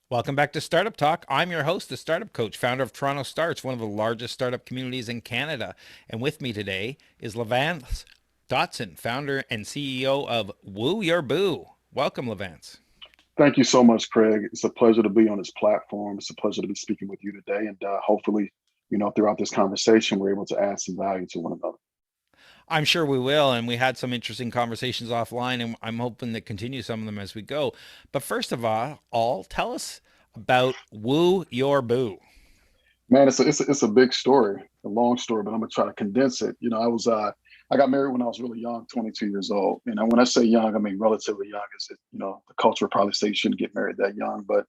Welcome back to Startup Talk. I'm your host, the Startup Coach, founder of TorontoStarts, one of the largest startup communities in Canada. And with me today is Vance Dotson, founder and CEO of WooYourBoo. Welcome, Vance. Thank you so much, Craig. It's a pleasure to be on this platform. It's a pleasure to be speaking with you today. And hopefully, throughout this conversation, we're able to add some value to one another. I'm sure we will, and we had some interesting conversations offline, and I'm hoping to continue some of them as we go. But first of all, tell us about Woo Your Boo. Man, it's a big story, a long story, but I'm gonna try to condense it. I got married when I was really young, 22 years old. And when I say young, I mean relatively young. The culture would probably say you shouldn't get married that young, but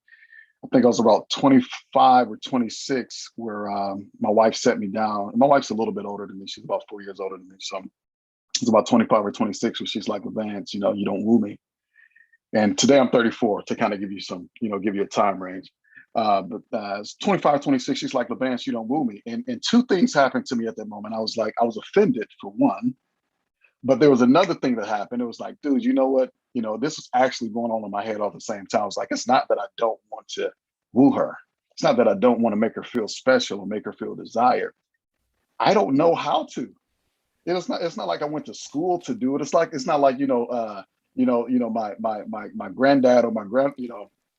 I think I was about 25 or 26 where my wife set me down. And my wife's a little bit older than me. She's about 4 years older than me. So it's about 25 or 26 where she's like, Vance, you don't woo me. And today I'm 34 to kind of give you give you a time range. It's 25, 26, she's like, Vance, you don't woo me. And two things happened to me at that moment. I was offended for one, but there was another thing that happened. It was like, dude, you know what? This is actually going on in my head all at the same time. It's like, it's not that I don't want to woo her. It's not that I don't want to make her feel special or make her feel desired. I don't know how to. It's not like I went to school to do it. It's not like my granddad or my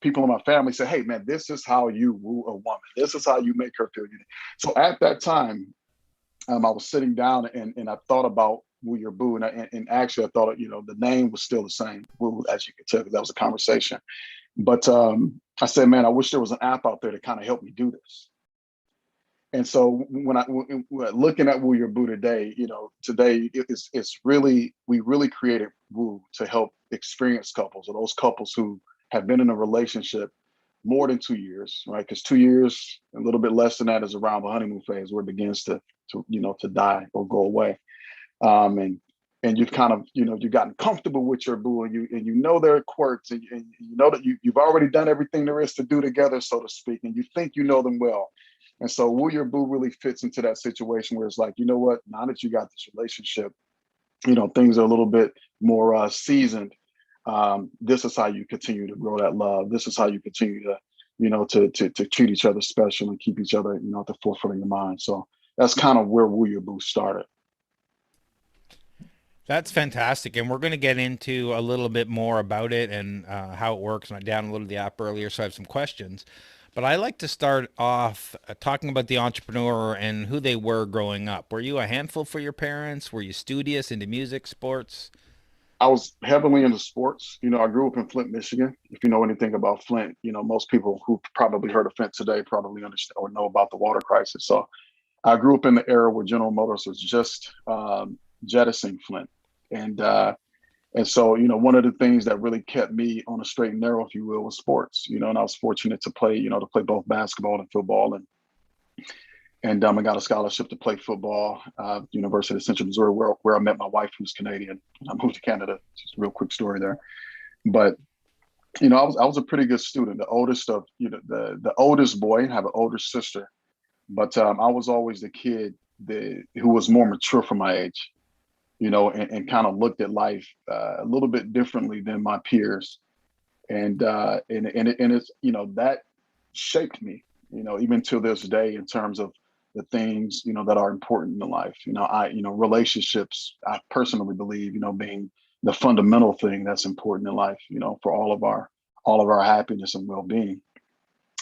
people in my family say, hey man, this is how you woo a woman. This is how you make her feel. So at that time, I was sitting down and I thought about Woo Your Boo, and actually I thought the name was still the same, Woo, as you could tell, because that was a conversation. But I said, man, I wish there was an app out there to kind of help me do this. And so when looking at Woo Your Boo today, today it's really we really created Woo to help experienced couples or those couples who have been in a relationship more than 2 years, right? Because 2 years, a little bit less than that, is around the honeymoon phase where it begins to die or go away. And you've kind of you've gotten comfortable with your boo, and you know their quirks, and you know that you've already done everything there is to do together, so to speak, and you think you know them well. And so Woo Your Boo really fits into that situation where it's like, you know what, now that you got this relationship, things are a little bit more seasoned. This is how you continue to grow that love. This is how you continue to to treat each other special and keep each other at the forefront of your mind. So that's kind of where Woo Your Boo started. That's fantastic. And we're going to get into a little bit more about it and how it works. And I downloaded the app earlier, so I have some questions. But I like to start off talking about the entrepreneur and who they were growing up. Were you a handful for your parents? Were you studious, into music, sports? I was heavily into sports. I grew up in Flint, Michigan. If you know anything about Flint, most people who probably heard of Flint today probably understand or know about the water crisis. So I grew up in the era where General Motors was just jettisoning Flint. And and so, one of the things that really kept me on a straight and narrow, if you will, was sports. And I was fortunate to play, both basketball and football, and I got a scholarship to play football, University of Central Missouri, where I met my wife, who's Canadian. I moved to Canada. Just a real quick story there. But I was a pretty good student, the oldest of the oldest boy. I have an older sister, but I was always the kid who was more mature for my age, and kind of looked at life a little bit differently than my peers, and it's that shaped me, even to this day in terms of the things that are important in life. Relationships. I personally believe being the fundamental thing that's important in life. For all of our happiness and well being.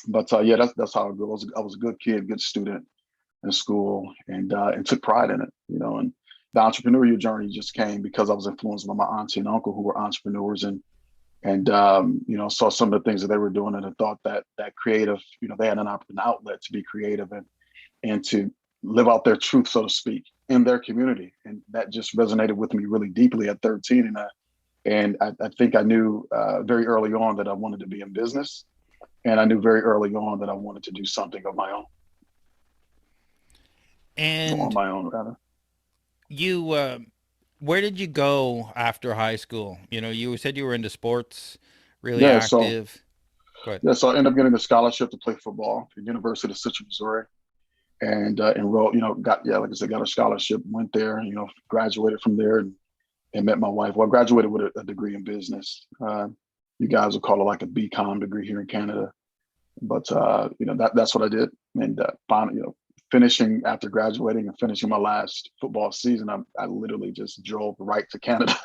But yeah, that's how I grew. I was a good kid, good student in school, and took pride in it. And the entrepreneurial journey just came because I was influenced by my auntie and uncle who were entrepreneurs, and saw some of the things that they were doing, and I thought that creative, they had an outlet to be creative and to live out their truth, so to speak, in their community, and that just resonated with me really deeply at 13, and I think I knew very early on that I wanted to be in business, and I knew very early on that I wanted to do something of my own, on And my own rather. you, where did you go after high school? You said you were into sports, really Yeah, so active. Go ahead. yeah, so I ended up getting a scholarship to play football at the University of Central Missouri, and enrolled. Like I said, got a scholarship, went there. Graduated from there, and met my wife. Well, I graduated with a degree in business. You guys would call it like a BCom degree here in Canada. But that's what I did. And finally, finishing after graduating and finishing my last football season, I literally just drove right to Canada.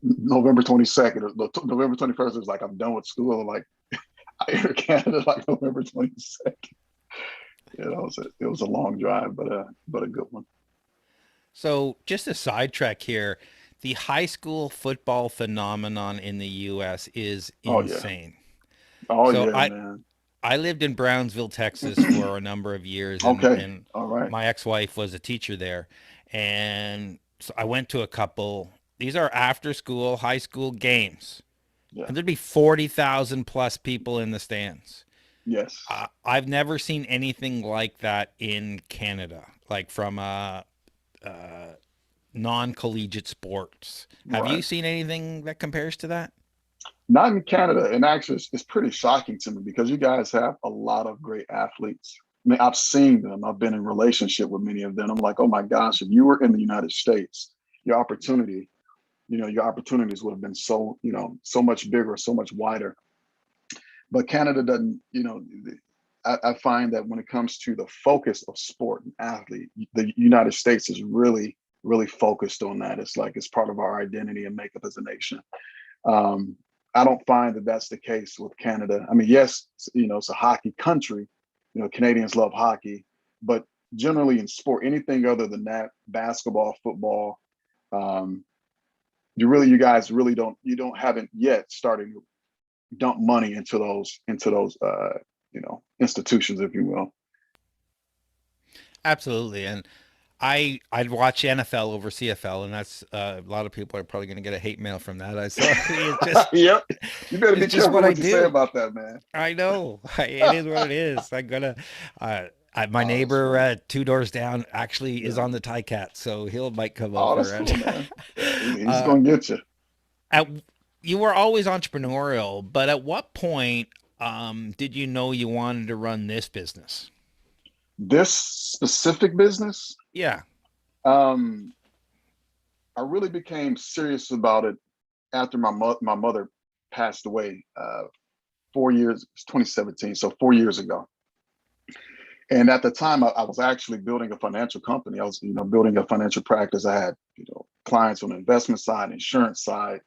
November 22nd, or November 21st. It was like I'm done with school. Like I entered Canada like November 22nd. It was a long drive, but a good one. So, just a sidetrack here. The high school football phenomenon in the US is Oh yeah, insane. oh So, yeah, man. I lived in Brownsville, Texas for a number of years, Okay, and all right, my ex-wife was a teacher there. And so I went to a couple. These are after school high school games. yeah, And there'd be 40,000 plus people in the stands. yes, I've never seen anything like that in Canada, like from non-collegiate sports. Have you right. seen anything that compares to that? Not in Canada, and actually, it's pretty shocking to me because you guys have a lot of great athletes. I mean, I've seen them. I've been in relationship with many of them. I'm like, oh my gosh, if you were in the United States, your opportunity, your opportunities would have been so, so much bigger, so much wider. But Canada doesn't, I find that when it comes to the focus of sport and athlete, the United States is really, really focused on that. It's like it's part of our identity and makeup as a nation. Um, I don't find that that's the case with Canada. I mean, yes, it's a hockey country. Canadians love hockey, but generally in sport, anything other than that, basketball, football, um, you guys really haven't yet started to dump money into those institutions, if you will. Absolutely. And I'd watch NFL over CFL, and that's a lot of people are probably going to get a hate mail from that. I so Yep, you better it's be just careful what I what you say do. about that, man. I know. It is what it is. I gotta. My Oh, that's neighbor funny. two doors down actually is Yeah. on the tie cat, so he'll might come Oh, that's over. cool, And man. Yeah, he's uh, gonna get you. at, you were always entrepreneurial, but at what point did you know you wanted to run this business? This specific business, Yeah. um, I really became serious about it after my mother passed away 4 years, 2017, so 4 years ago. And at the time, I was actually building a financial company. I was, building a financial practice. I had, clients on the investment side, insurance side,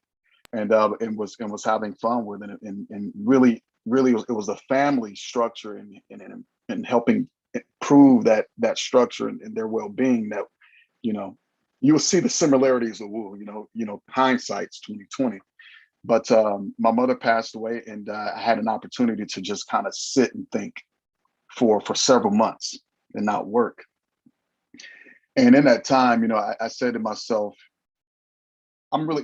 and was having fun with it, and really it was a family structure, and helping improve that structure and their well being. That you know you will see the similarities of Woo. Hindsight's 2020. But my mother passed away, and I had an opportunity to just kind of sit and think for several months and not work. And in that time, I said to myself, I'm really,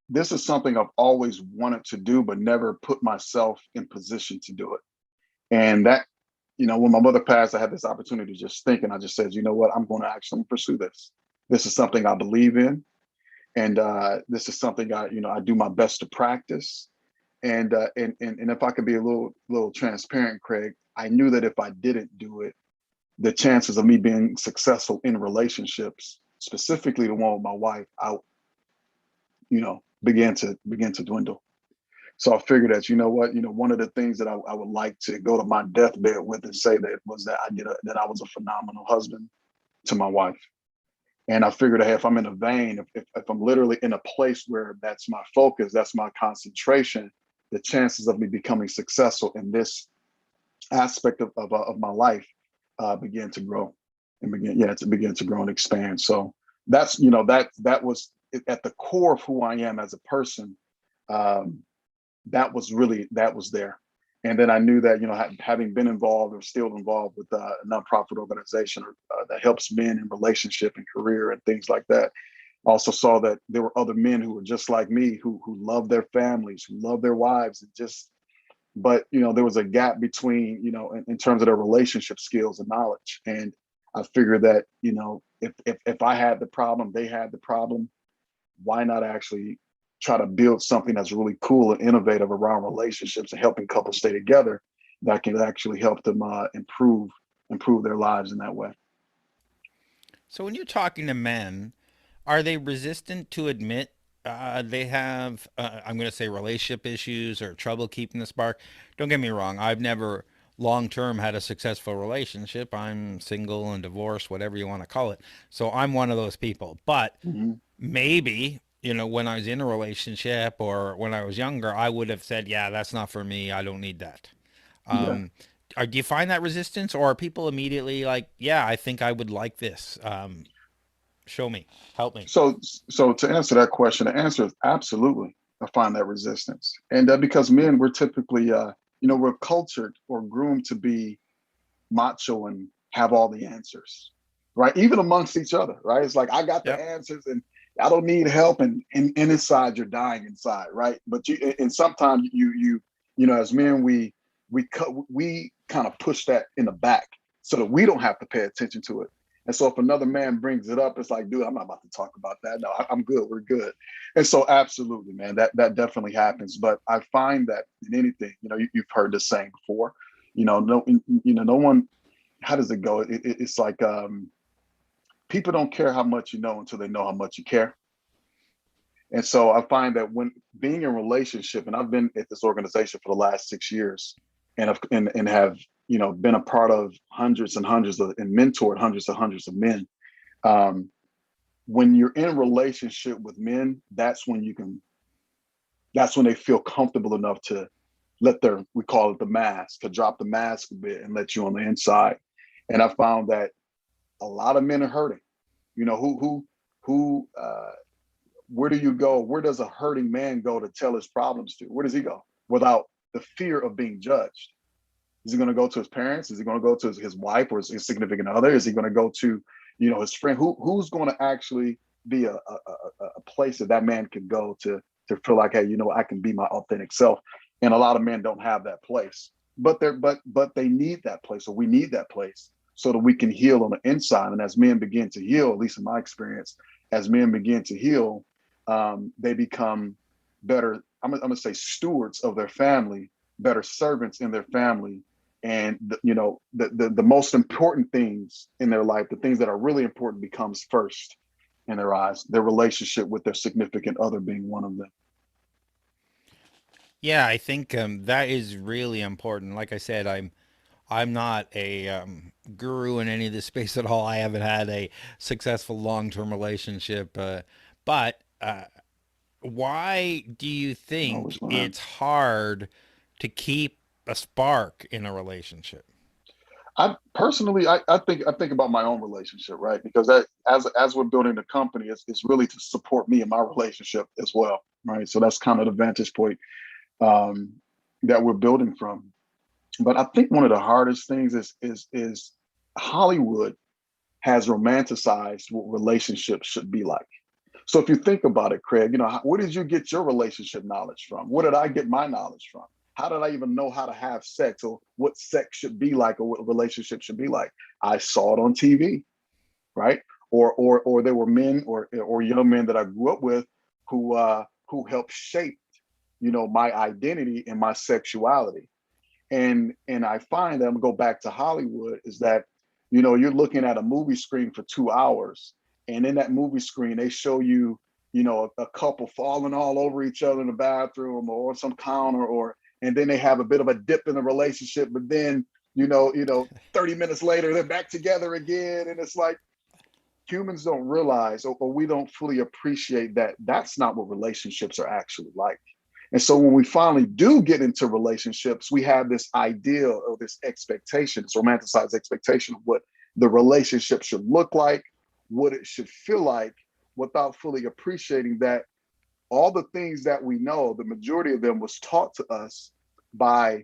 this is something I've always wanted to do, but never put myself in position to do it. And that, when my mother passed, I had this opportunity to just think, and I just said, you know what, I'm going to actually pursue this. This is something I believe in, and this is something I do my best to practice. And if I could be a little transparent, Craig, I knew that if I didn't do it, the chances of me being successful in relationships, specifically the one with my wife, out, began to dwindle. So I figured that, what, one of the things that I would like to go to my deathbed with and say that was that that I was a phenomenal husband to my wife. And I figured, hey, if I'm in a vein, if I'm literally in a place where that's my focus, that's my concentration, the chances of me becoming successful in this aspect of my life began to grow and begin to grow and expand. So that's, that was at the core of who I am as a person. Um, that was there. And then I knew that, having been involved or still involved with a nonprofit organization that helps men in relationship and career and things like that, also saw that there were other men who were just like me, who love their families, who love their wives, and just, but there was a gap between, in terms of their relationship skills and knowledge. And I figured that, if I had the problem, they had the problem, why not actually try to build something that's really cool and innovative around relationships and helping couples stay together that can actually help them improve their lives in that way. So when you're talking to men, are they resistant to admit They have, I'm going to say, relationship issues or trouble keeping the spark. Don't get me wrong. I've never long term had a successful relationship. I'm single and divorced, whatever you want to call it. So I'm one of those people. But Hmm. maybe, when I was in a relationship or when I was younger, I would have said, yeah, that's not for me. I don't need that. Yeah. Um, do you find that resistance, or are people immediately like, yeah, I think I would like this? Show me, help me. So to answer that question, the answer is absolutely. I find that resistance, and because men, we're typically, we're cultured or groomed to be macho and have all the answers, right? Even amongst each other, right? It's like I got the Yep. answers and I don't need help, and inside you're dying inside, right? But you, and sometimes as men, we kind of push that in the back so that we don't have to pay attention to it. And so if another man brings it up, it's like, dude, I'm not about to talk about that. No, I'm good. We're good. And so absolutely, man, that definitely happens. But I find that in anything, you've heard this saying before, no one, how does it go? It's like people don't care how much you know until they know how much you care. And so I find that when being in a relationship, and I've been at this organization for the last 6 years, and have been a part of hundreds and hundreds of and mentored hundreds and hundreds of men. Um, when you're in a relationship with men, that's when they feel comfortable enough to let their, we call it the mask, to drop the mask a bit and let you on the inside. And I found that a lot of men are hurting. You know, where do you go? Where does a hurting man go to tell his problems to? Where does he go without the fear of being judged? Is he going to go to his parents? Is he going to go to his wife or his significant other? Is he going to go to, his friend? Who's going to actually be a place that man can go to feel like, hey, I can be my authentic self. And a lot of men don't have that place, but they need that place, or we need that place, so that we can heal on the inside. And as men begin to heal, at least in my experience, as men begin to heal, they become better. I'm gonna say stewards of their family, better servants in their family, and the most important things in their life, the things that are really important, becomes first in their eyes. Their relationship with their significant other being one of them. Yeah, I think that is really important. Like I said, I'm not a guru in any of this space at all. I haven't had a successful long term relationship, but why do you Always think learn. it's hard to keep a spark in a relationship? I personally, I think about my own relationship, right? Because that, as we're building the company, it's really to support me in my relationship as well, right? So that's kind of the vantage point um, that we're building from. But I think one of the hardest things is Hollywood has romanticized what relationships should be like. So if you think about it, Craig, where did you get your relationship knowledge from? Where did I get my knowledge from? How did I even know how to have sex, or what sex should be like, or what a relationship should be like? I saw it on TV, right? Or there were men or young men that I grew up with who helped shape, my identity and my sexuality. And I find that, I'm gonna go back to Hollywood, is that you're looking at a movie screen for 2 hours, and in that movie screen they show you a couple falling all over each other in the bathroom or some counter, or and then they have a bit of a dip in the relationship, but then 30 minutes later they're back together again, and it's like humans don't realize, or we don't fully appreciate that that's not what relationships are actually like. And so when we finally do get into relationships, we have this ideal or this expectation, this romanticized expectation of what the relationship should look like, what it should feel like, without fully appreciating that all the things that we know, the majority of them was taught to us by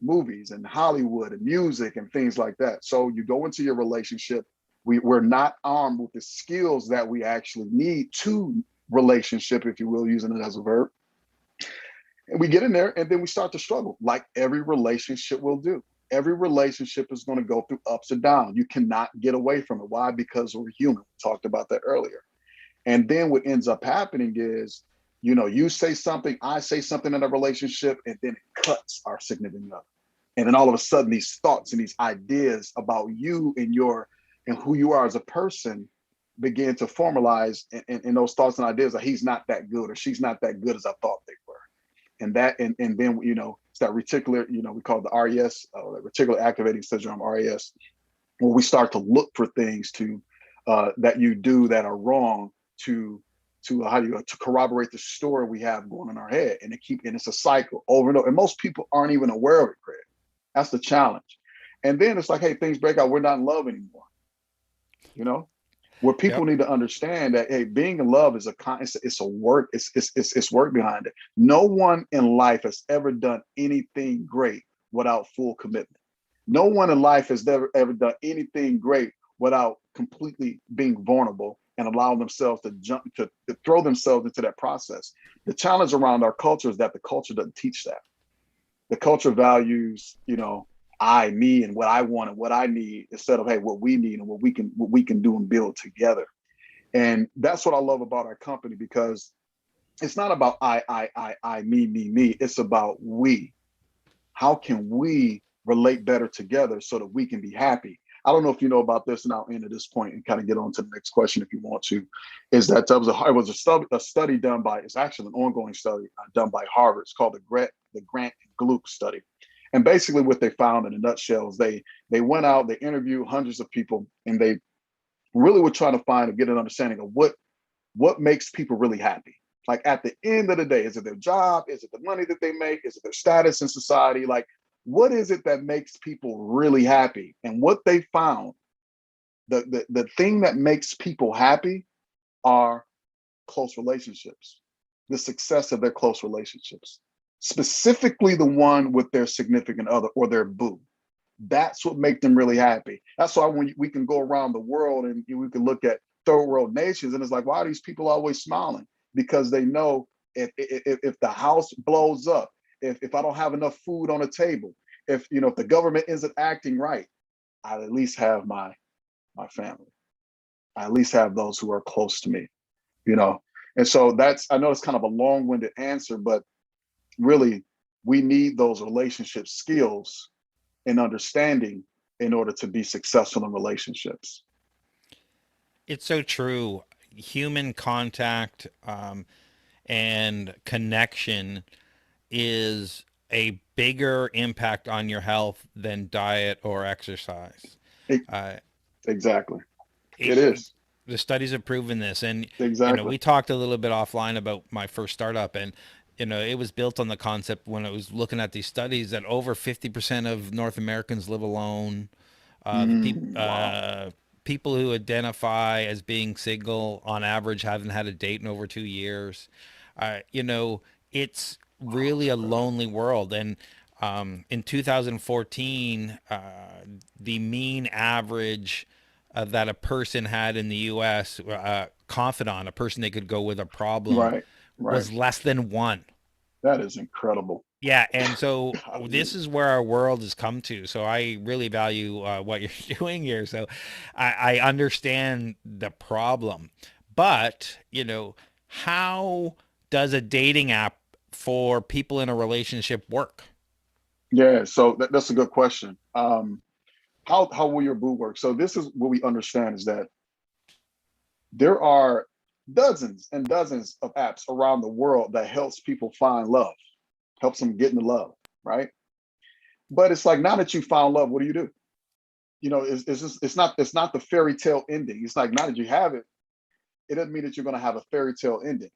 movies and Hollywood and music and things like that. So you go into your relationship, we're not armed with the skills that we actually need to relationship, if you will, using it as a verb. And we get in there and then we start to struggle, like every relationship will do. Every relationship is going to go through ups and downs. You cannot get away from it. Why? Because we're human. We talked about that earlier. And then what ends up happening is, you say something, I say something in a relationship, and then it cuts our significant other. And then all of a sudden, these thoughts and these ideas about you and who you are as a person begin to formalize in those thoughts and ideas that he's not that good or she's not that good as I thought they were. And that, and then, it's that reticular, we call it the RES, reticular activating syndrome, RES, where we start to look for things to that you do that are wrong to corroborate the story we have going in our head, and it's a cycle over and over. And most people aren't even aware of it, Craig. That's the challenge. And then it's like, hey, things break out. We're not in love anymore. Where people Yep. need to understand that, hey, being in love is it's a work. It's work behind it. No one in life has ever done anything great without full commitment. No one in life has ever done anything great without completely being vulnerable and allowing themselves to throw themselves into that process. The challenge around our culture is that the culture doesn't teach that. The culture values, I, me, and what I want and what I need, instead of, hey, what we need and what we can do and build together. And that's what I love about our company, because it's not about I, me. It's about we. How can we relate better together so that we can be happy? I don't know if you know about this, and I'll end at this point and kind of get on to the next question if you want to. Is that it was a study done by, it's actually an ongoing study done by Harvard. It's called the Grant and Gloop study. And basically what they found in a nutshell is they went out, they interviewed hundreds of people, and they really were trying to find and get an understanding of what makes people really happy. Like at the end of the day, is it their job? Is it the money that they make? Is it their status in society? Like, what is it that makes people really happy? And what they found, the thing that makes people happy are close relationships, the success of their close relationships, specifically the one with their significant other or their boo. That's what makes them really happy. That's why when we can go around the world and we can look at third world nations, and it's like, why are these people always smiling? Because they know if the house blows up, if I don't have enough food on the table, if the government isn't acting right, I at least have my family. I at least have those who are close to me, And so I know it's kind of a long-winded answer, but really we need those relationship skills and understanding in order to be successful in relationships. It's so true. Human contact and connection is a bigger impact on your health than diet or exercise. It, Uh, exactly. It it, is. the studies have proven this, and Exactly. we talked a little bit offline about my first startup, and it was built on the concept when I was looking at these studies that over 50% of North Americans live alone. Wow. People who identify as being single on average haven't had a date in over 2 years. It's Wow, really that's a incredible. lonely world. And in 2014, the mean average that a person had in the U.S., confidant, a person they could go with a problem, Right. Right. was less than one. That is incredible. Yeah, and so Golly. this is where our world has come to. So I really value what you're doing here. So I understand the problem, but how does a dating app for people in a relationship work? Yeah. So that's a good question. How will your boo work? So this is what we understand is that there are dozens and dozens of apps around the world that helps people find love, helps them get into love, right? But it's like, now that you found love, what do you do? It's not the fairy tale ending. It's like, now that you have it, it doesn't mean that you're going to have a fairy tale ending.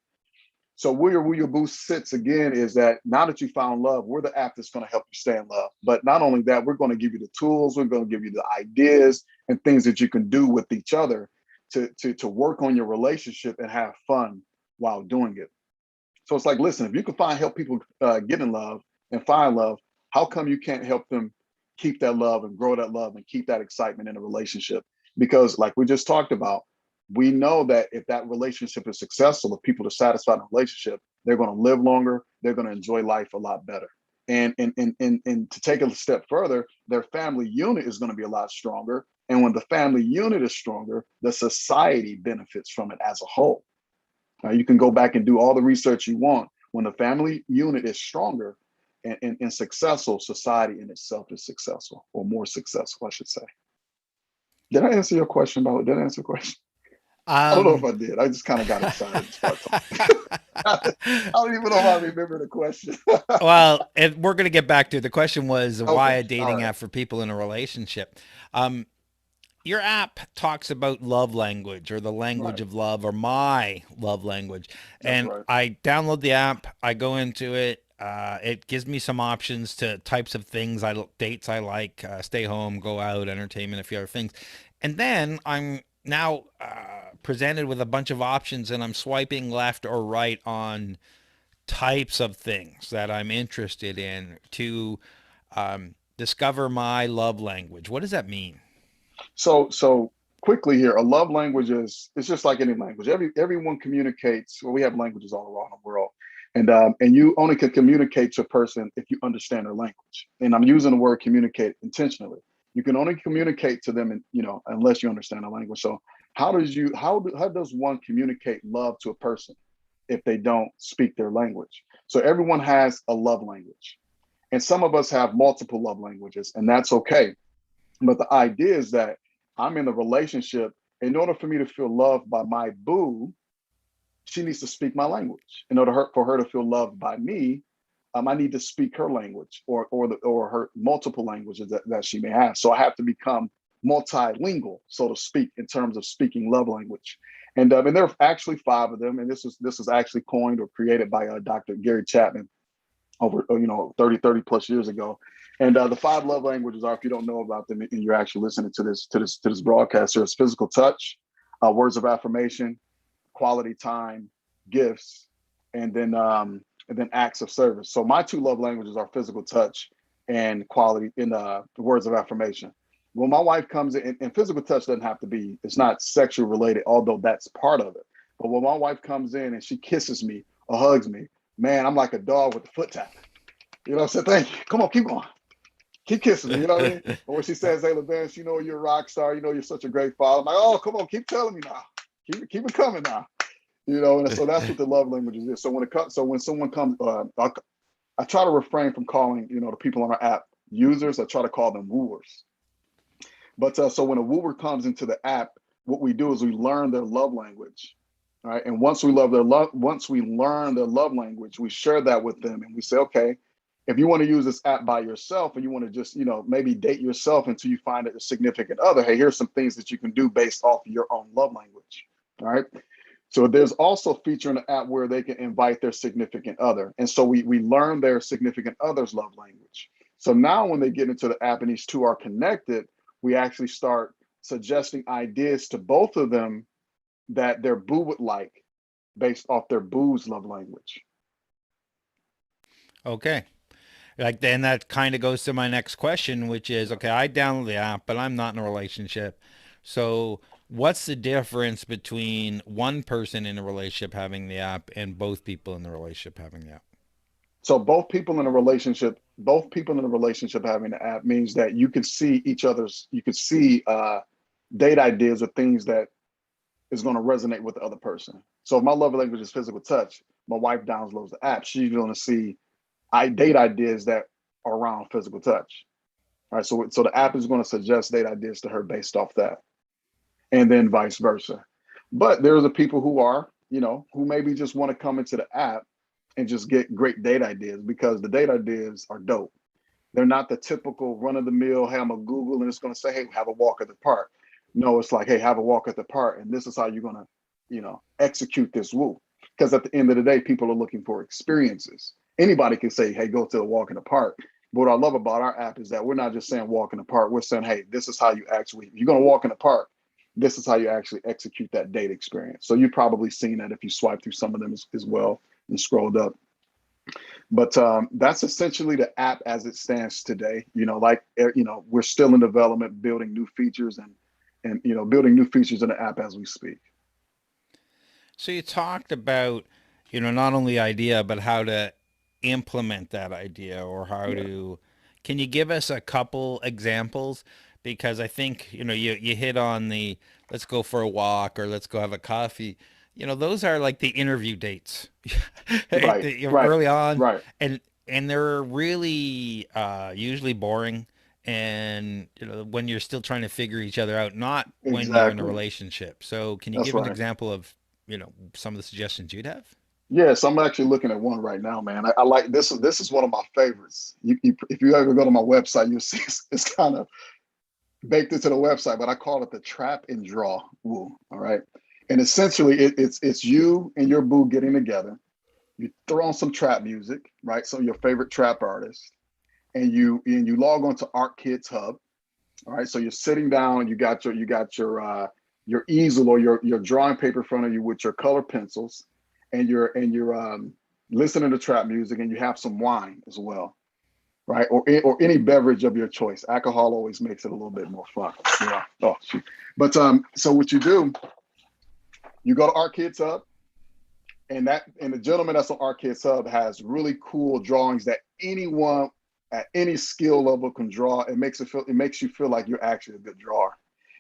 So where your WooYourBoo sits again is that now that you found love, we're the app that's going to help you stay in love. But not only that, we're going to give you the tools, we're going to give you the ideas and things that you can do with each other to work on your relationship and have fun while doing it. So it's like, listen, if you can help people get in love and find love, how come you can't help them keep that love and grow that love and keep that excitement in a relationship? Because like we just talked about, we know that if that relationship is successful, if people are satisfied in a relationship, they're going to live longer, they're going to enjoy life a lot better. And to take it a step further, their family unit is going to be a lot stronger. And when the family unit is stronger, the society benefits from it as a whole. You can go back and do all the research you want. When the family unit is stronger and successful, society in itself is successful, or more successful, I should say. Did I answer your question, Did I answer your question? I don't know if Um, I did. I just kind of got excited and started talking. I don't even know if I remember the question. well, and we're going to get back to it. The question was why Okay. a All dating right. app for people in a relationship. Um, your app talks about love language or the language Right. of love or my love language. That's And right. I download the app, I go into it. It gives me some options to types of things dates I like, stay home, go out, entertainment, a few other things. And then I'm now presented with a bunch of options and I'm swiping left or right on types of things that I'm interested in to discover my love language. What does that mean? So quickly here, a love language is it's just like any language. Everyone communicates. Well, we have languages all around the world, and you only can communicate to a person if you understand their language. And I'm using the word communicate intentionally. You can only communicate to them, unless you understand the language. So how does one communicate love to a person if they don't speak their language? So everyone has a love language, and some of us have multiple love languages, and that's okay. But the idea is that I'm in a relationship. In order for me to feel loved by my boo, she needs to speak my language. In order for her to feel loved by me, I need to speak her language or her multiple languages that she may have. So I have to become multilingual, so to speak, in terms of speaking love language. And there are actually five of them. And this was actually coined or created by Dr. Gary Chapman over 30 plus years ago. And the five love languages are, if you don't know about them and you're actually listening to this broadcast, there's physical touch, words of affirmation, quality time, gifts, and then acts of service. So my two love languages are physical touch and quality in words of affirmation. When my wife comes in, and physical touch doesn't have to be, it's not sexual related, although that's part of it. But when my wife comes in and she kisses me or hugs me, man, I'm like a dog with the foot tap. You know what I'm saying? Thank you. Come on, keep going. Keep kissing me. You know what I mean? Or when she says, "Hey, Vance, you're a rock star. You're such a great father." I'm like, "Oh, come on, keep telling me now. Keep it coming now." And so that's what the love languages is. So when someone comes, I try to refrain from calling the people on our app users. I try to call them wooers. But so when a wooer comes into the app, what we do is we learn their love language. All right. And once we learn their love language, we share that with them and we say, okay, if you want to use this app by yourself and you want to just, maybe date yourself until you find a significant other, hey, here's some things that you can do based off of your own love language. All right. So there's also a feature in the app where they can invite their significant other. And so we learn their significant other's love language. So now when they get into the app and these two are connected, we actually start suggesting ideas to both of them that their boo would like based off their boo's love language. Okay. Like then that kind of goes to my next question, which is Yeah. okay, I download the app, but I'm not in a relationship. So what's the difference between one person in a relationship having the app and both people in the relationship having the app? So both people in a relationship having the app means that you could see date ideas or things that is going to resonate with the other person. So if my love language is physical touch, my wife downloads the app, she's going to see I date ideas that are around physical touch. All right. So the app is going to suggest date ideas to her based off that, and then vice versa. But there's the people who maybe just want to come into the app and just get great date ideas because the date ideas are dope. They're not the typical run of the mill, hey, I'm a Google and it's going to say, hey, have a walk at the park. No, it's like, hey, have a walk at the park. And this is how you're going to, execute this woo. Because at the end of the day, people are looking for experiences. Anybody can say, hey, go to a walk in the park. But what I love about our app is that we're not just saying walk in the park. We're saying, hey, this is how you actually, if you're going to walk in the park, this is how you actually execute that date experience. So you've probably seen that if you swipe through some of them as well and scrolled up. But that's essentially the app as it stands today. We're still in development, building new features and building new features in the app as we speak. So you talked about, not only idea, but how to implement that idea or how Yeah. to, can you give us a couple examples? Because I think, you hit on the let's go for a walk or let's go have a coffee. Those are like the interview dates Right. Right. early on Right. and they're really usually boring and when you're still trying to figure each other out, not when you're in a Exactly. relationship. So can you That's give an right. example of some of the suggestions you'd have? Yes, I'm actually looking at one right now, man. I like this. This is one of my favorites. If you ever go to my website, you'll see it's kind of baked into the website, but I call it the trap and draw woo. All right, and essentially, it's you and your boo getting together. You throw on some trap music, right? Some of your favorite trap artists, and you log on to Art Kids Hub. All right, so you're sitting down. You got your easel or your drawing paper in front of you with your color pencils, and you're listening to trap music, and you have some wine as well, right? Or any beverage of your choice. Alcohol always makes it a little bit more fun. Yeah. Oh, shoot. But so what you do, you go to Art Kids Hub, and the gentleman that's on Art Kids Hub has really cool drawings that anyone at any skill level can draw. It makes you feel like you're actually a good drawer.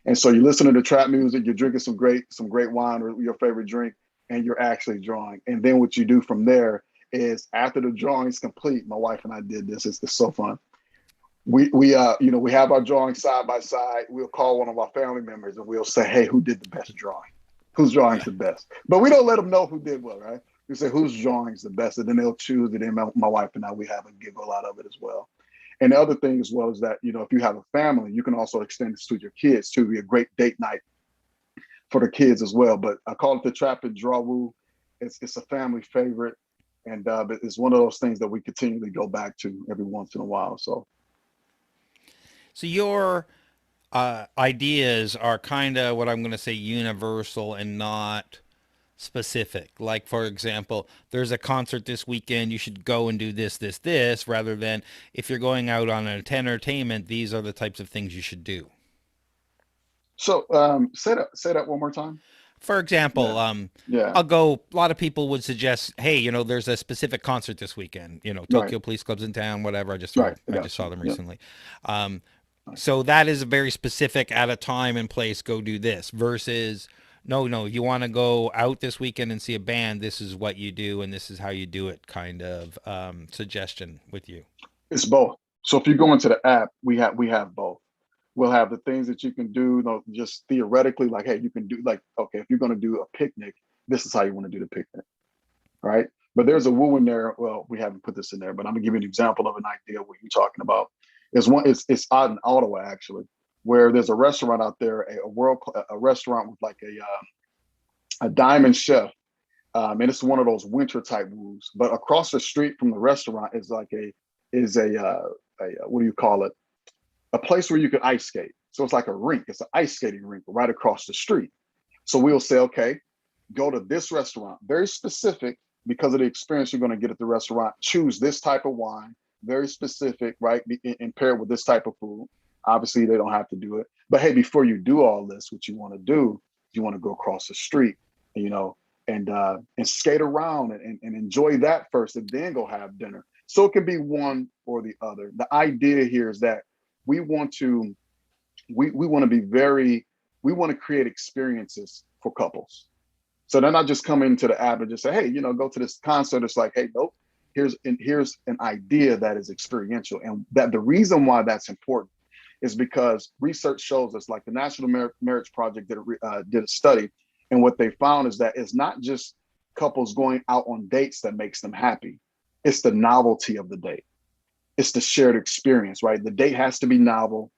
And so you're listening to trap music, you're drinking some great wine or your favorite drink, and you're actually drawing. And then what you do from there is after the drawing is complete, my wife and I did this. It's so fun. We have our drawing side by side. We'll call one of our family members and we'll say, hey, who did the best drawing? Whose drawing's Yeah. the best? But we don't let them know who did what, right? We say whose drawing's the best, and then they'll choose it. And my wife and I, we have a giggle out of it as well. And the other thing as well is that if you have a family, you can also extend this to your kids too. Be a great date night for the kids as well. But I call it the trap and draw woo. It's a family favorite, and but it's one of those things that we continually go back to every once in a while. So So your ideas are kind of what I'm going to say universal and not specific. Like, for example, there's a concert this weekend, you should go and do this, this, this, rather than if you're going out on an entertainment, these are the types of things you should do. say that one more time. For Yeah, example, yeah, I'll go. A lot of people would suggest, hey, there's a specific concert this weekend. right, Tokyo Police Club's in town, whatever. right. I I just got saw you. them Yep. recently. Um, Right. so that is very specific at a time and place. Go do this versus no, no. You want to go out this weekend and see a band. This is what you do, and this is how you do it. Kind of suggestion with you. It's both. So if you go into the app, we have both. We'll have the things that you can do, just theoretically, like, hey, you can do like, okay, if you're going to do a picnic, this is how you want to do the picnic, right? But there's a woo in there. Well, we haven't put this in there, but I'm gonna give you an example of an idea what you're talking about. It's out in Ottawa actually, where there's a restaurant out there, a restaurant with like a diamond chef, and it's one of those winter type woos. But across the street from the restaurant is a what do you call it? A place where you can ice skate. So it's like a rink. It's an ice skating rink right across the street. So we'll say, okay, go to this restaurant, very specific because of the experience you're going to get at the restaurant. Choose this type of wine, very specific, right? And pair it with this type of food. Obviously, they don't have to do it. But hey, before you do all this, what you want to do, you want to go across the street, you know, and skate around and enjoy that first, and then go have dinner. So it can be one or the other. The idea here is that we want to we want to be very we want to create experiences for couples. So then I just come into the app and just say, hey, go to this concert. It's like, hey, nope. Here's an idea that is experiential, and that the reason why that's important is because research shows us, like the National Marriage Project did a study, and what they found is that it's not just couples going out on dates that makes them happy. It's the novelty of the date. It's the shared experience, right? The date has to be novel.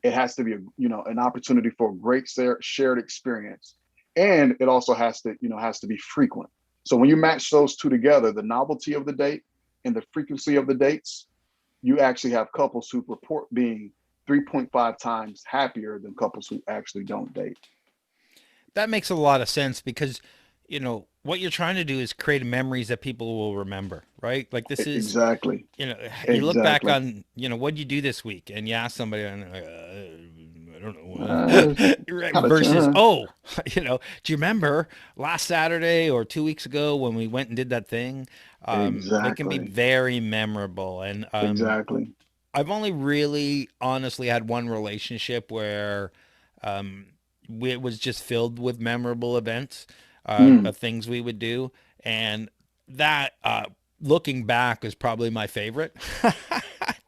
It has to be an opportunity for a great shared experience, and it also has to be frequent. So when you match those two together, the novelty of the date and the frequency of the dates, you actually have couples who report being 3.5 times happier than couples who actually don't date. That makes a lot of sense because what you're trying to do is create memories that people will remember, right? Like this is Exactly. you know, you look back Exactly. on, what'd you do this week? And you ask somebody, and I don't uh, know. Right, Kind of versus, oh, do you remember last Saturday or 2 weeks ago when we went and did that thing? It can be exactly. very memorable. And Exactly. I've only really honestly had one relationship where um, it was just filled with memorable events, Mm, of things we would do. And that, looking back, is probably my favorite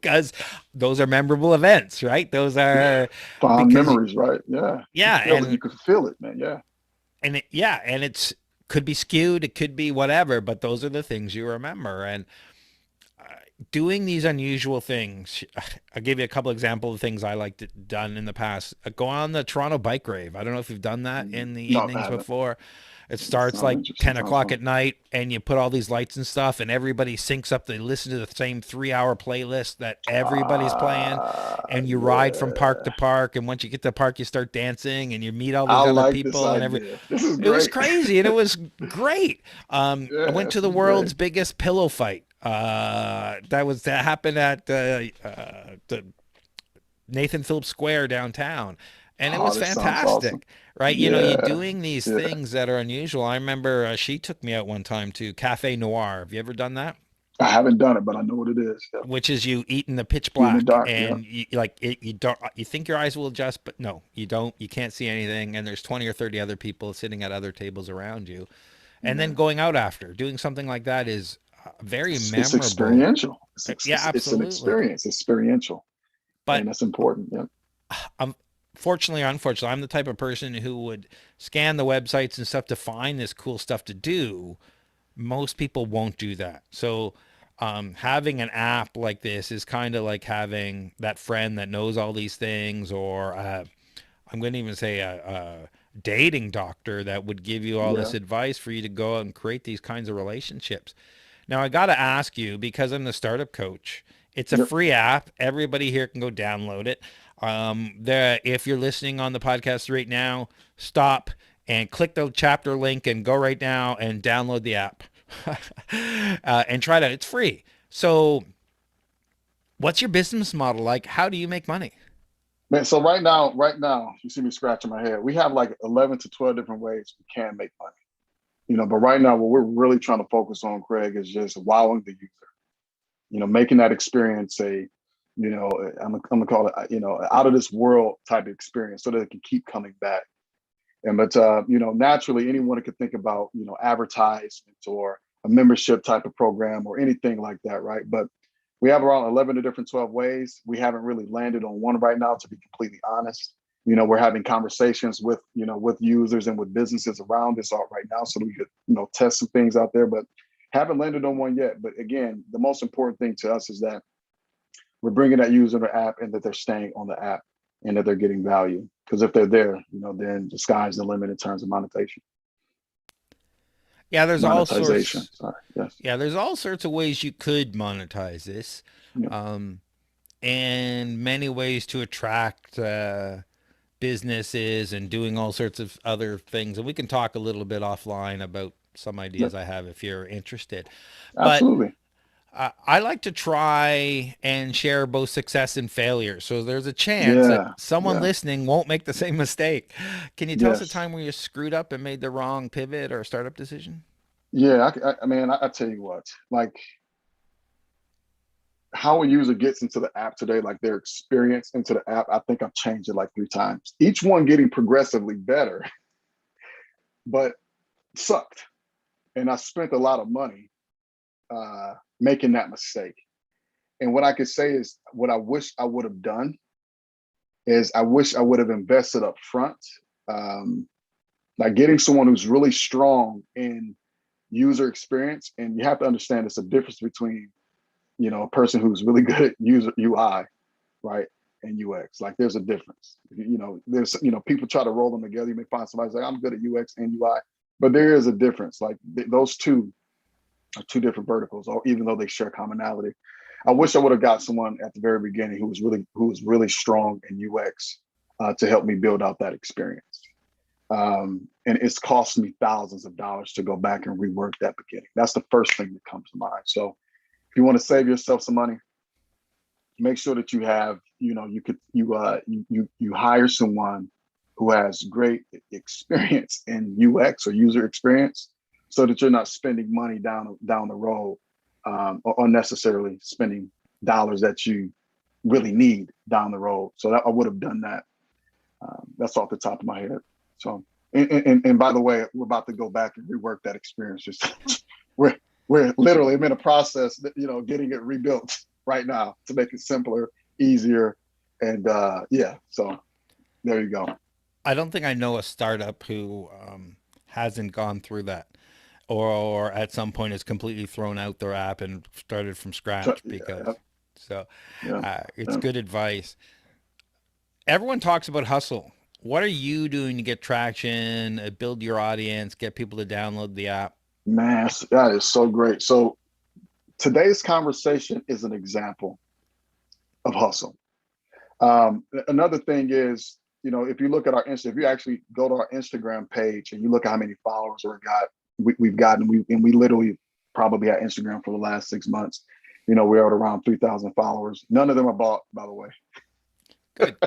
because those are memorable events, right? Those Yeah. are Fond because memories, right? Yeah. You yeah, feel it. You can feel it, man. Yeah. yeah, and it's could be skewed, it could be whatever, but those are the things you remember. And doing these unusual things, I'll give you a couple examples of things I like to done in the past. Go on the Toronto bike rave. I don't know if you've done that in the No, I evenings haven't. before. It It starts sounds like interesting. 10 Sounds o'clock fun. at night, and you put all these lights and stuff, and everybody syncs up. They listen to the same 3 hour playlist that everybody's playing, and you ride from park to Yeah. park. And once you get to the park, you start dancing, and you meet all I these other like this people, and idea. This is it was great. crazy, and it was great. I Yeah, went to this the is great. world's biggest pillow fight. That happened at the Nathan Phillips Square downtown, and it Oh, was this sounds awesome. fantastic. Right, you're Yeah. doing these Yeah. things that are unusual. I remember she took me out one time to Cafe Noir. Have you ever done that? I haven't done it, but I know what it is. Yeah. Which is you eat in the pitch In the black, dark. Yeah. and like you don't, you think your eyes will adjust, but no, you don't. You can't see anything, and there's 20 or 30 other people sitting at other tables around you, and then Yeah. going out after doing something like that is very It's memorable. experiential. Yeah, It's an absolutely. experience. Experiential, and But that's important. Yeah. fortunately or unfortunately, I'm the type of person who would scan the websites and stuff to find this cool stuff to do. Most people won't do that. So having an app like this is kind of like having that friend that knows all these things, or I'm going to even say a dating doctor that would give you all Yeah. this advice for you to go out and create these kinds of relationships. Now, I got to ask you, because I'm the startup coach, it's a Yep. free app. Everybody here can go download it. If you're listening on the podcast right now, stop and click the chapter link and go right now and download the app and try it out. It's free. So, what's your business model like? How do you make money? Man, so right now, you see me scratching my head. We have like 11 to 12 different ways we can make money. But right now, what we're really trying to focus on, Craig, is just wowing the user. Making that experience I'm gonna call it, out of this world type of experience, so that it can keep coming back. But naturally, anyone could think about, advertisement or a membership type of program or anything like that, right? But we have around 11 to different 12 ways. We haven't really landed on one right now, to be completely honest. We're having conversations with users and with businesses around this all right now, so that we could, test some things out there, but haven't landed on one yet. But again, the most important thing to us is that we're bringing that user to the app, and that they're staying on the app, and that they're getting value. Because if they're there, then the sky's the limit in terms of monetization. Yeah, Monetization. Sorry. Yes. there's all sorts of ways you could monetize this, Yep. um, and many ways to attract businesses and doing all sorts of other things. And we can talk a little bit offline about some Yep. ideas I have if you're interested. But Absolutely. I like to try and share both success and failure. So there's a chance that Yeah. someone Yeah. listening won't make the same mistake. Can you tell us a Yes. time where you screwed up and made the wrong pivot or startup decision? Yeah. I tell you what, like, how a user gets into the app today, like their experience into the app, I think I've changed it like 3 times. Each one getting progressively better, but sucked. And I spent a lot of money making that mistake. And what I could say is, what I wish I would have done is, I wish I would have invested up front, um, like getting someone who's really strong in user experience. And you have to understand, it's a difference between, a person who's really good at user UI, right, and UX. Like, there's a difference. There's, people try to roll them together. You may find somebody's like, I'm good at UX and UI, but there is a difference. Like, those two are two different verticals, or even though they share commonality. I wish I would have got someone at the very beginning who was really strong in UX, to help me build out that experience. And it's cost me thousands of dollars to go back and rework that beginning. That's the first thing that comes to mind. So if you want to save yourself some money, make sure that you have, you hire someone who has great experience in UX or user experience, so that you're not spending money down the road, or unnecessarily spending dollars that you really need down the road. So I would have done that. That's off the top of my head. So, and by the way, we're about to go back and rework that experience. Just we're literally, I'm in a process that, getting it rebuilt. right now to make it simpler, easier, and yeah. So there you go. I don't think I know a startup who hasn't gone through that, or at some point has completely thrown out their app and started from scratch Yeah, because. So, yeah, it's yeah. good advice. Everyone talks about hustle. What are you doing to get traction, build your audience, get people to download the app? Man, that is so great. So today's conversation is an example of hustle. Another thing is, if you look at our Insta, if you actually go to our Instagram page and you look at how many followers we've gotten, we literally probably had Instagram for the last 6 months. We're at around 3,000 followers. None of them are bought, by the way. Good.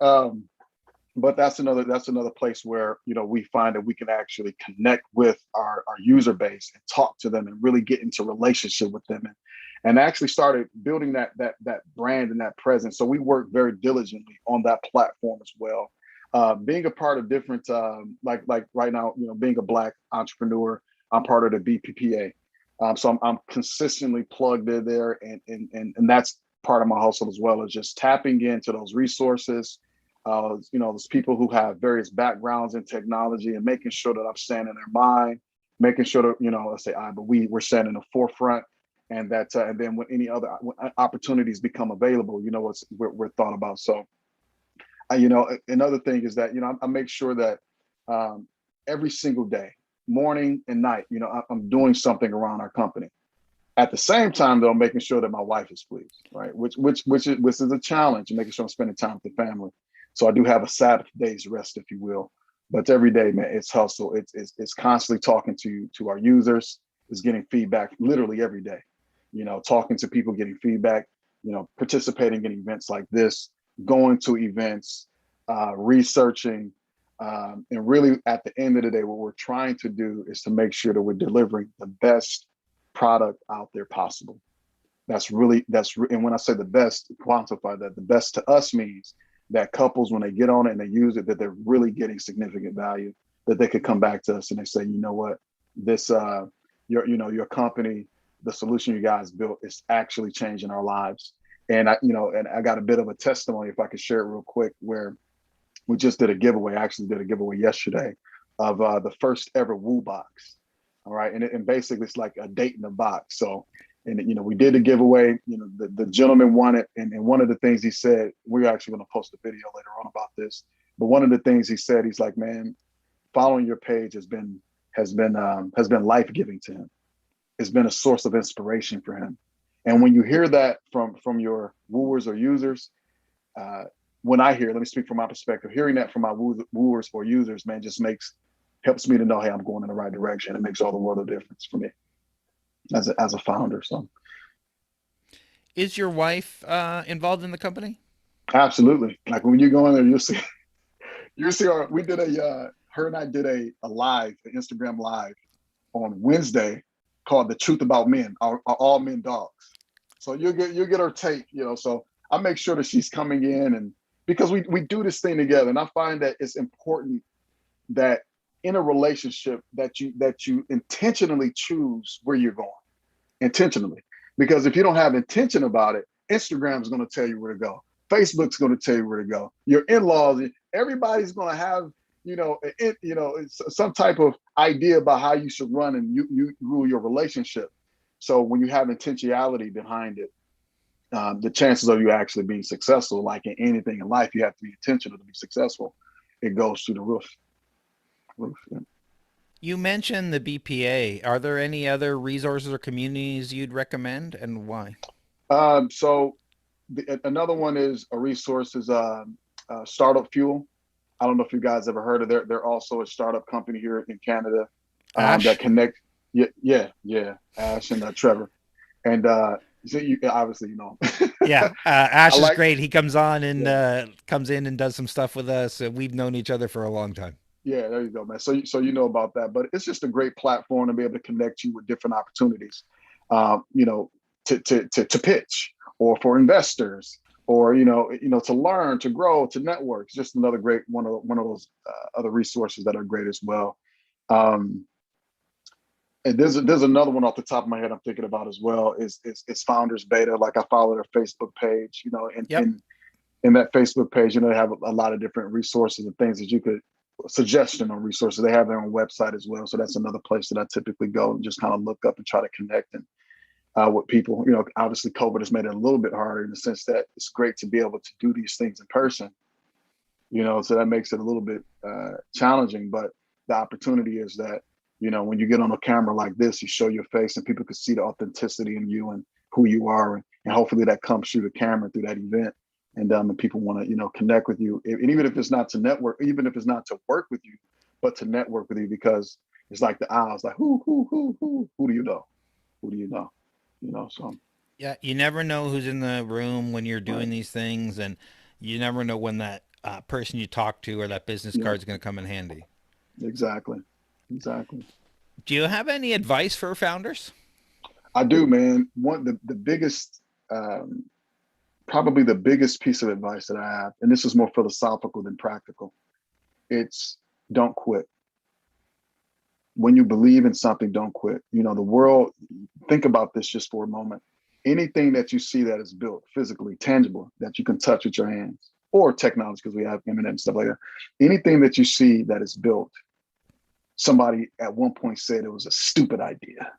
Um, but that's another place where we find that we can actually connect with our user base and talk to them and really get into relationship with them and actually started building that brand and that presence. So we work very diligently on that platform as well. Being a part of different like right now, being a Black entrepreneur, I'm part of the BPPA. So I'm consistently plugged in there, and that's part of my hustle as well, is just tapping into those resources. Those people who have various backgrounds in technology and making sure that I'm staying in their mind, making sure that, let's say but we're staying in the forefront, and that and then when any other opportunities become available, we're thought about. So another thing is that I make sure that every single day, morning and night, I'm doing something around our company. At the same time, though, making sure that my wife is pleased, right? Which is a challenge, making sure I'm spending time with the family. So I do have a Sabbath day's rest, if you will. But every day, man, it's hustle. It's constantly talking to our users. It's getting feedback literally every day. Talking to people, getting feedback. Participating in events like this, going to events, researching, and really at the end of the day, what we're trying to do is to make sure that we're delivering the best product out there possible. And when I say the best, quantify that. The best to us means that couples, when they get on it and they use it, that they're really getting significant value, that they could come back to us and they say, you know what, this your company, the solution you guys built is actually changing our lives. And I got a bit of a testimony, if I could share it real quick, where we just did a giveaway. I actually did a giveaway yesterday of the first ever Woo box. All right. And basically it's like a date in a box. So, and we did a giveaway, the gentleman won it. And one of the things he said, we're actually going to post a video later on about this. But one of the things he said, he's like, man, following your page has been life-giving to him. It's been a source of inspiration for him. And when you hear that from your wooers or users, when I hear, let me speak from my perspective, hearing that from my wooers or users, man, just helps me to know, hey, I'm going in the right direction. It makes all the world of difference for me as a founder. So Is your wife involved in the company? absolutely. Like when you go in there, you'll see we did her and I did a live, an Instagram live on Wednesday called The Truth About Men, are all men dogs. So you'll get her take, so I make sure that she's coming in, and because we do this thing together, and I find that it's important that in a relationship that you intentionally choose where you're going, intentionally. Because if you don't have intention about it, Instagram's going to tell you where to go. Facebook's going to tell you where to go. Your in-laws, everybody's going to have, some type of idea about how you should run and you rule your relationship. So when you have intentionality behind it, the chances of you actually being successful, like in anything in life, you have to be intentional to be successful. It goes through the roof. Yeah. You mentioned the BPA. Are there any other resources or communities you'd recommend, and why? So another one is a resource is Startup Fuel. I don't know if you guys ever heard of it. They're also a startup company here in Canada that Ash? connect. Yeah. Ash and Trevor, and so you obviously Yeah, I Ash is like. great. He comes on and Yeah, comes in and does some stuff with us. We've known each other for a long time. yeah, there you go, man. So you know about that, but it's just a great platform to be able to connect you with different opportunities, um, you know, to pitch or for investors or to learn, to grow, to network. It's just another great one of those other resources that are great as well. Um, And there's another one off the top of my head I'm thinking about as well. Is Founders Beta. Like I follow their Facebook page, and Yep. in that Facebook page, they have a lot of different resources and things that you could suggestion on resources. They have their own website as well. So that's another place that I typically go and just kind of look up and try to connect and with people. Obviously COVID has made it a little bit harder in the sense that it's great to be able to do these things in person, so that makes it a little bit challenging. But the opportunity is that, when you get on a camera like this, you show your face and people can see the authenticity in you and who you are. And hopefully that comes through the camera, through that event. And people want to, connect with you. And even if it's not to network, even if it's not to work with you, but to network with you, because it's like the aisles, like who do you know? Who do you know? So Yeah, you never know who's in the room when you're right. doing these things, and you never know when that person you talk to or that business Yeah, card is going to come in handy. exactly. Exactly. Do you have any advice for founders? I do, man. The biggest um, probably the biggest piece of advice that I have, and this is more philosophical than practical, it's don't quit. When you believe in something, don't quit. The world, think about this just for a moment. Anything that you see that is built physically, tangible, that you can touch with your hands, or technology, because we have internet and stuff like that. Anything that you see that is built, somebody at one point said it was a stupid idea.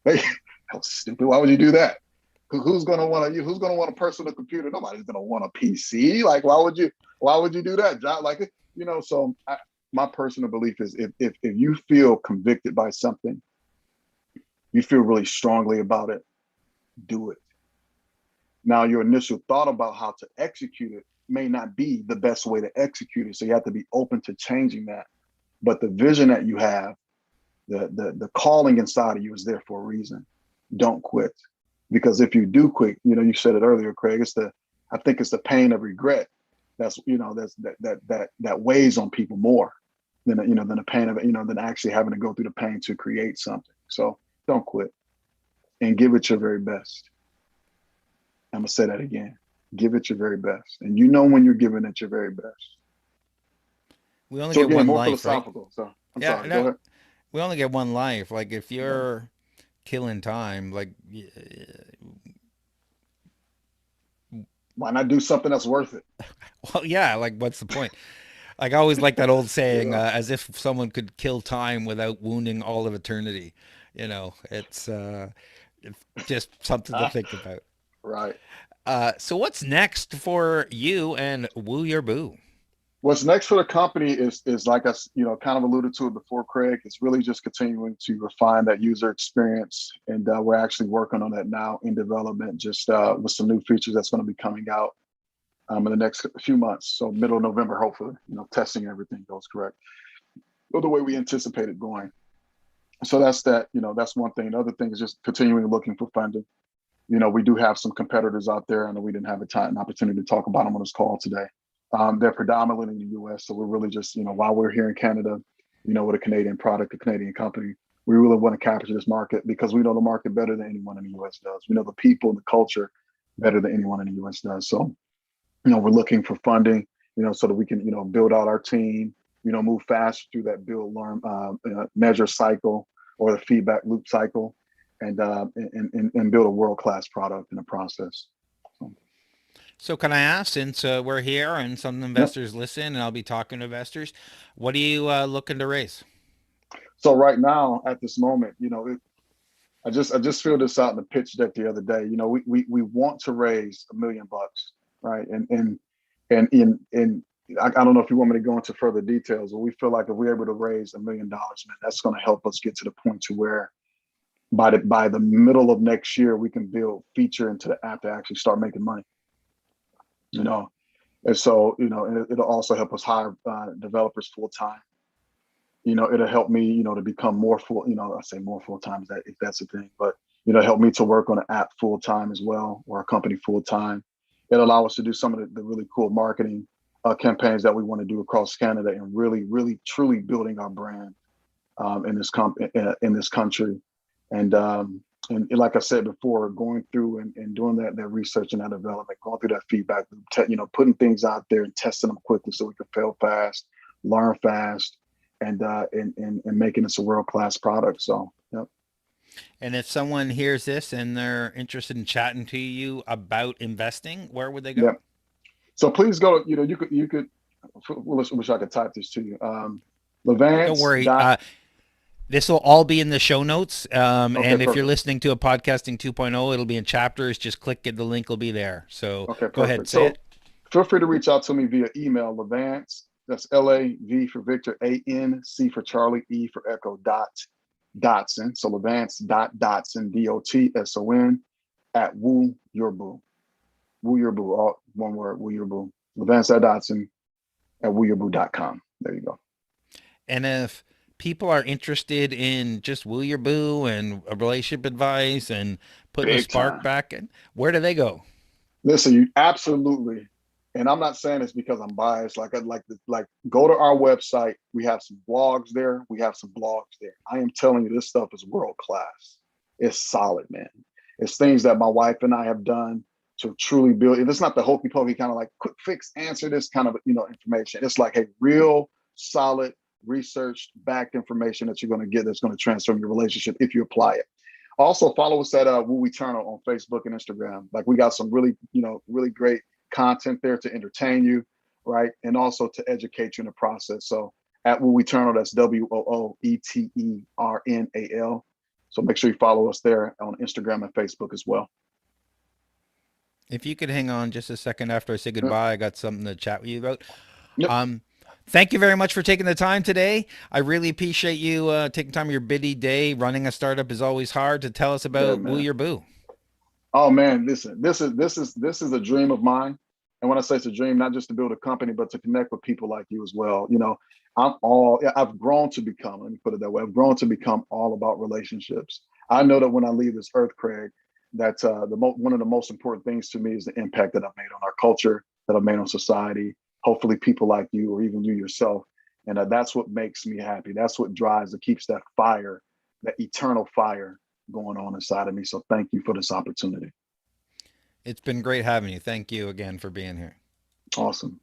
Hey, that was stupid. Why would you do that? Who's gonna want to? Who's gonna want a personal computer? Nobody's gonna want a PC. Like, why would you? Why would you do that? Like, So my personal belief is, if you feel convicted by something, you feel really strongly about it, do it. Now, your initial thought about how to execute it may not be the best way to execute it, so you have to be open to changing that. But the vision that you have, the calling inside of you, is there for a reason. Don't quit. Because if you do quit, you said it earlier, Craig, I think it's the pain of regret that weighs on people more than the pain of it, than actually having to go through the pain to create something. So don't quit and give it your very best. I'm gonna say that again. Give it your very best. And when you're giving it your very best. We only So get again, one more life, right? philosophical. So I'm Yeah, sorry, go no, ahead. we only get one life. Like if Right. you're killing time, like Why not do something that's worth it? well, yeah, like what's the point? Like I always like that old saying, Yeah. as if someone could kill time without wounding all of eternity. It's just something to think about. Right. So what's next for you and Woo Your Boo? What's next for the company is like kind of alluded to it before, Craig. It's really just continuing to refine that user experience, and we're actually working on that now in development, just with some new features that's going to be coming out in the next few months. So middle of November, hopefully, testing everything goes correct, or the way we anticipate it going. So that's that. That's one thing. The other thing is just continuing looking for funding. We do have some competitors out there. I know we didn't have an opportunity to talk about them on this call today. They're predominantly in the U.S., so we're really just, while we're here in Canada, with a Canadian product, a Canadian company, we really want to capture this market because we know the market better than anyone in the U.S. does. We know the people and the culture better than anyone in the U.S. does. So, we're looking for funding, so that we can, build out our team, move fast through that build, learn, measure cycle, or the feedback loop cycle, and build a world-class product in the process. So, So can I ask, since we're here and some yep. investors listen, and I'll be talking to investors, what are you looking to raise? So right now, at this moment, I just filled this out in the pitch deck the other day. We want to raise $1 million, right? And I don't know if you want me to go into further details, but we feel like if we're able to raise $1 million, man, that's going to help us get to the point to where by the middle of next year, we can build feature into the app to actually start making money. You know, and so and it'll also help us hire developers full time. It'll help me, to become more full. I say more full time is that if that's the thing, but help me to work on an app full time as well, or a company full time. It'll allow us to do some of the really cool marketing campaigns that we want to do across Canada, and really, really, truly building our brand in this country. And like I said before, going through and doing that research and that development, going through that feedback, putting things out there and testing them quickly so we can fail fast, learn fast, and making this a world class product. So yep. And if someone hears this and they're interested in chatting to you about investing, where would they go? Yep. So please go. You could. Wish I could type this to you. Don't Levance worry. dot. This will all be in the show notes. Okay, And if you're perfect. listening to a podcasting 2.0, it'll be in chapters. Just click it. The link will be there. So Okay, go ahead, perfect. say So it. feel free to reach out to me via email. Levance. That's LAV for Victor, ANC for Charlie, E for Echo dot Dotson. So Levance dot Dotson, DOTSON at Woo Your Boo. Woo Your Boo, all one word, Woo Your Boo. Levance dot Dotson at WooYourBoo.com. There you go. And if people are interested in just Will Your Boo and a relationship advice and putting a Big spark time. back in, where do they go? Listen, you absolutely, and I'm not saying this because I'm biased. Like I'd like go to our website. We have some blogs there. We have some blogs there. I am telling you, this stuff is world class. It's solid, man. It's things that my wife and I have done to truly build. It's not the hokey pokey kind of like quick fix answer this kind of information. It's like a real solid research backed information that you're going to get that's going to transform your relationship if you apply it. Also, follow us at Woo Eternal on Facebook and Instagram. Like we got some really, really great content there to entertain you, right? And also to educate you in the process. So at Woo Eternal, that's WOOETERNAL. So make sure you follow us there on Instagram and Facebook as well. If you could hang on just a second after I say Yep. goodbye, I got something to chat with you about. Yep. Um, Thank you very much for taking the time today. I really appreciate you taking time of your busy day. Running a startup is always hard. To tell us Yeah, about Will man. Your Boo. Oh man, listen, this is a dream of mine. And when I say it's a dream, not just to build a company, but to connect with people like you as well. I've grown to become, let me put it that way, I've grown to become all about relationships. I know that when I leave this earth, Craig, that one of the most important things to me is the impact that I've made on our culture, that I've made on society, hopefully people like you or even you yourself. And that's what makes me happy. That's what drives, that keeps that fire, that eternal fire going on inside of me. So thank you for this opportunity. It's been great having you. Thank you again for being here. Awesome.